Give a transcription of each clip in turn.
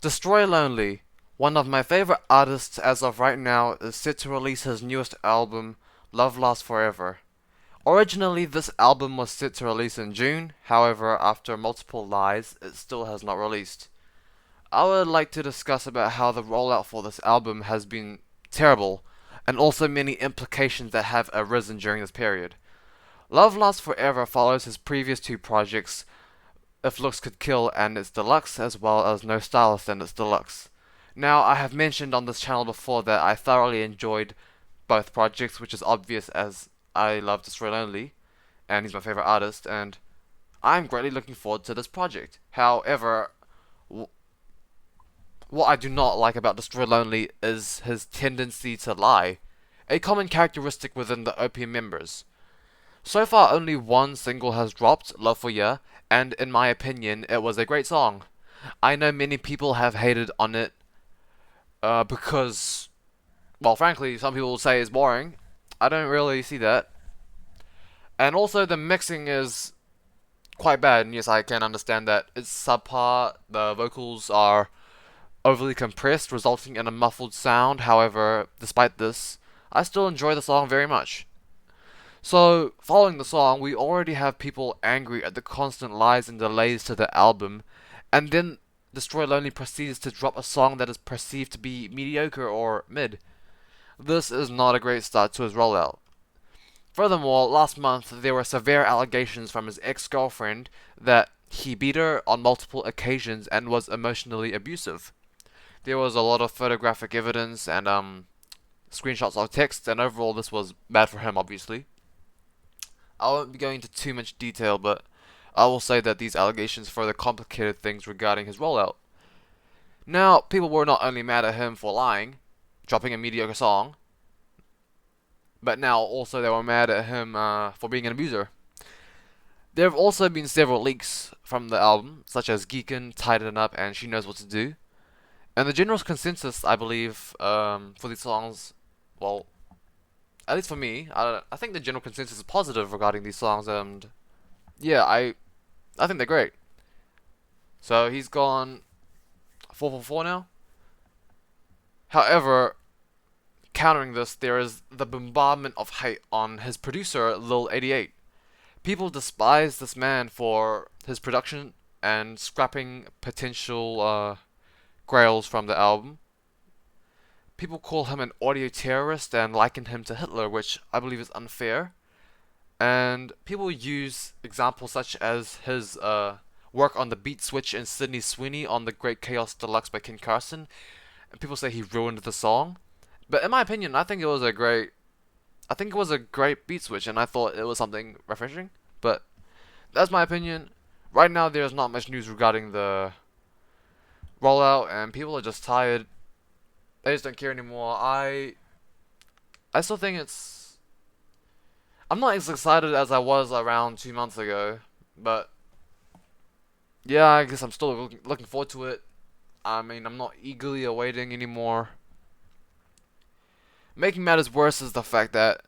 Destroy Lonely, one of my favorite artists as of right now, is set to release his newest album, Love Lasts Forever. Originally, this album was set to release in June, however, after multiple lies, it still has not released. I would like to discuss about how the rollout for this album has been terrible, and also many implications that have arisen during this period. Love Lasts Forever follows his previous two projects, If Looks Could Kill and its deluxe, as well as No Stylist and its deluxe. Now, I have mentioned on this channel before that I thoroughly enjoyed both projects, which is obvious as I love Destroy Lonely, and he's my favorite artist, and I'm greatly looking forward to this project. However, what I do not like about Destroy Lonely is his tendency to lie, a common characteristic within the Opium members. So far, only one single has dropped, Love for Ya, and in my opinion, it was a great song. I know many people have hated on it because, well, frankly, some people will say it's boring. I don't really see that. And also, the mixing is quite bad, and yes, I can understand that. It's subpar, the vocals are overly compressed, resulting in a muffled sound. However, despite this, I still enjoy the song very much. So, following the song, we already have people angry at the constant lies and delays to the album, and then Destroy Lonely proceeds to drop a song that is perceived to be mediocre or mid. This is not a great start to his rollout. Furthermore, last month there were severe allegations from his ex-girlfriend that he beat her on multiple occasions and was emotionally abusive. There was a lot of photographic evidence and screenshots of texts, and overall this was bad for him, obviously. I won't be going into too much detail, but I will say that these allegations further complicated things regarding his rollout. Now, people were not only mad at him for lying, dropping a mediocre song, but now also they were mad at him for being an abuser. There have also been several leaks from the album, such as Geekin, Tighten Up, and She Knows What to Do. And the general consensus, I believe, for these songs, well, at least for me, I think the general consensus is positive regarding these songs, and yeah, I think they're great. So he's gone 4 for 4 now. However, countering this, there is the bombardment of hate on his producer, Lil88. People despise this man for his production and scrapping potential grails from the album. People call him an audio terrorist and liken him to Hitler, which I believe is unfair. And people use examples such as his work on the beat switch in Sydney Sweeney on the Great Chaos Deluxe by Ken Carson, and people say he ruined the song. But in my opinion, I think it was a great beat switch, and I thought it was something refreshing. But that's my opinion. Right now, there's not much news regarding the rollout, and people are just tired. They just don't care anymore. I still think it's. I'm not as excited as I was around 2 months ago, but yeah, I guess I'm still looking forward to it. I mean, I'm not eagerly awaiting anymore. Making matters worse is the fact that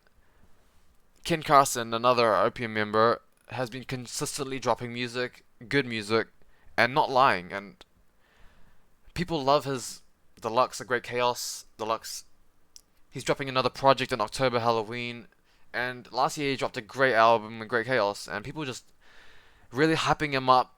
Ken Carson, another Opium member, has been consistently dropping music, good music, and not lying. And people love his deluxe, A Great Chaos deluxe. He's dropping another project in October, Halloween, and last year he dropped a great album, A Great Chaos, and people just really hyping him up.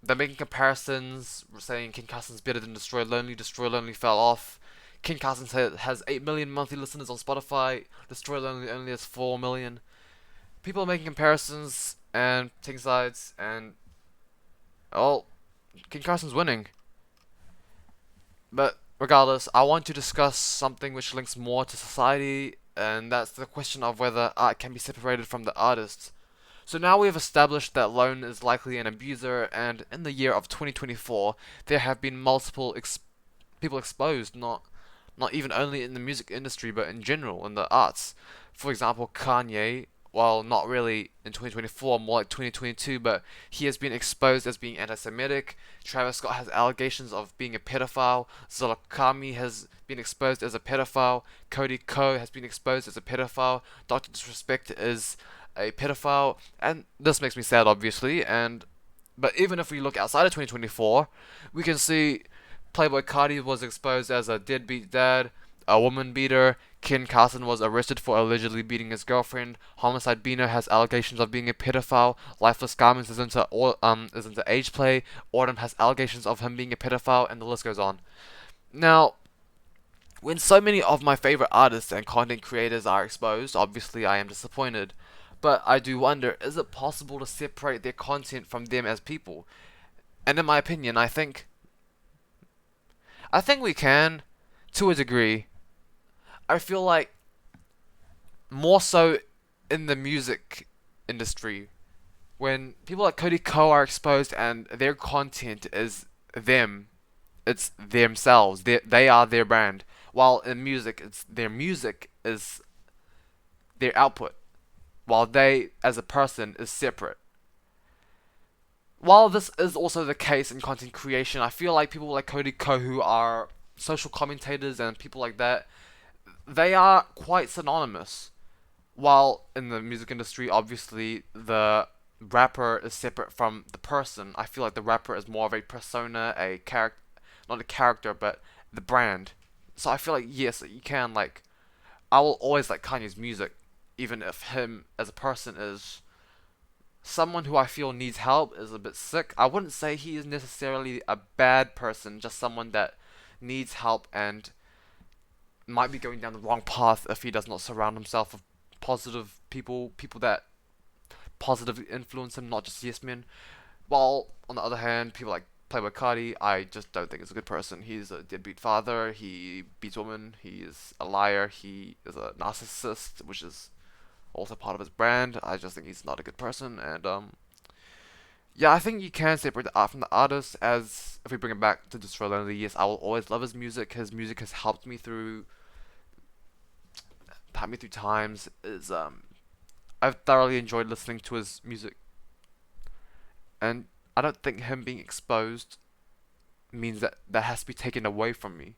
They're making comparisons, saying Ken Carson's better than Destroy Lonely. Destroy Lonely fell off. Ken Carson has 8 million monthly listeners on Spotify. Destroy Lonely only has 4 million. People are making comparisons and taking sides, and oh, Ken Carson's winning. But regardless, I want to discuss something which links more to society, and that's the question of whether art can be separated from the artist. So now we have established that Lone is likely an abuser, and in the year of 2024, there have been multiple people exposed, not even only in the music industry, but in general in the arts. For example, Kanye, well, not really in 2024, more like 2022, but he has been exposed as being anti-Semitic. Travis Scott has allegations of being a pedophile. Zolakami has been exposed as a pedophile. Cody Ko has been exposed as a pedophile. Dr. Disrespect is a pedophile, and this makes me sad, obviously. And but even if we look outside of 2024, we can see Playboy Cardi was exposed as a deadbeat dad, a woman beater. Ken Carson was arrested for allegedly beating his girlfriend. Homicide Bino has allegations of being a pedophile. Lifeless Garments is into age play. Autumn has allegations of him being a pedophile, and the list goes on. Now, when so many of my favorite artists and content creators are exposed, obviously I am disappointed. But I do wonder, is it possible to separate their content from them as people? And in my opinion, I think we can, to a degree. I feel like more so in the music industry, when people like Cody Ko are exposed and their content is them, it's themselves, they are their brand. While in music, it's their music is their output, while they, as a person, is separate. While this is also the case in content creation, I feel like people like Cody Ko, who are social commentators and people like that, they are quite synonymous. While in the music industry, obviously, the rapper is separate from the person. I feel like the rapper is more of a persona, a character, not a character, but the brand. So I feel like, yes, you can, like, I will always like Kanye's music, even if him as a person is someone who I feel needs help, is a bit sick. I wouldn't say he is necessarily a bad person, just someone that needs help and might be going down the wrong path if he does not surround himself with positive people, people that positively influence him, not just yes men. While on the other hand, people like Playboy Cardi, I just don't think is a good person. He's a deadbeat father. He beats women. He is a liar. He is a narcissist, which is also part of his brand. I just think he's not a good person, and yeah, I think you can separate the art from the artist. As if we bring it back to Destroy Lonely, yes, I will always love his music. His music has helped me through times. Is I've thoroughly enjoyed listening to his music, and I don't think him being exposed means that that has to be taken away from me.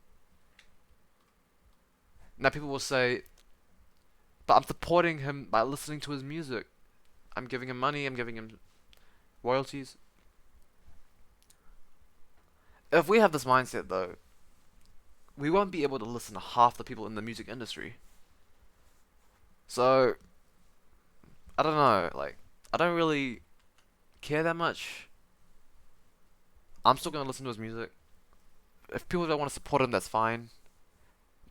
Now people will say, but I'm supporting him by listening to his music. I'm giving him money. I'm giving him royalties. If we have this mindset though, we won't be able to listen to half the people in the music industry. So I don't know. Like, I don't really care that much. I'm still gonna listen to his music. If people don't want to support him, that's fine.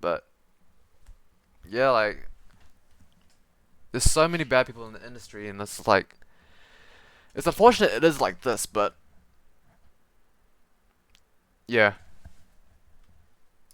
But yeah, like, there's so many bad people in the industry, and it's like, it's unfortunate it is like this, but yeah.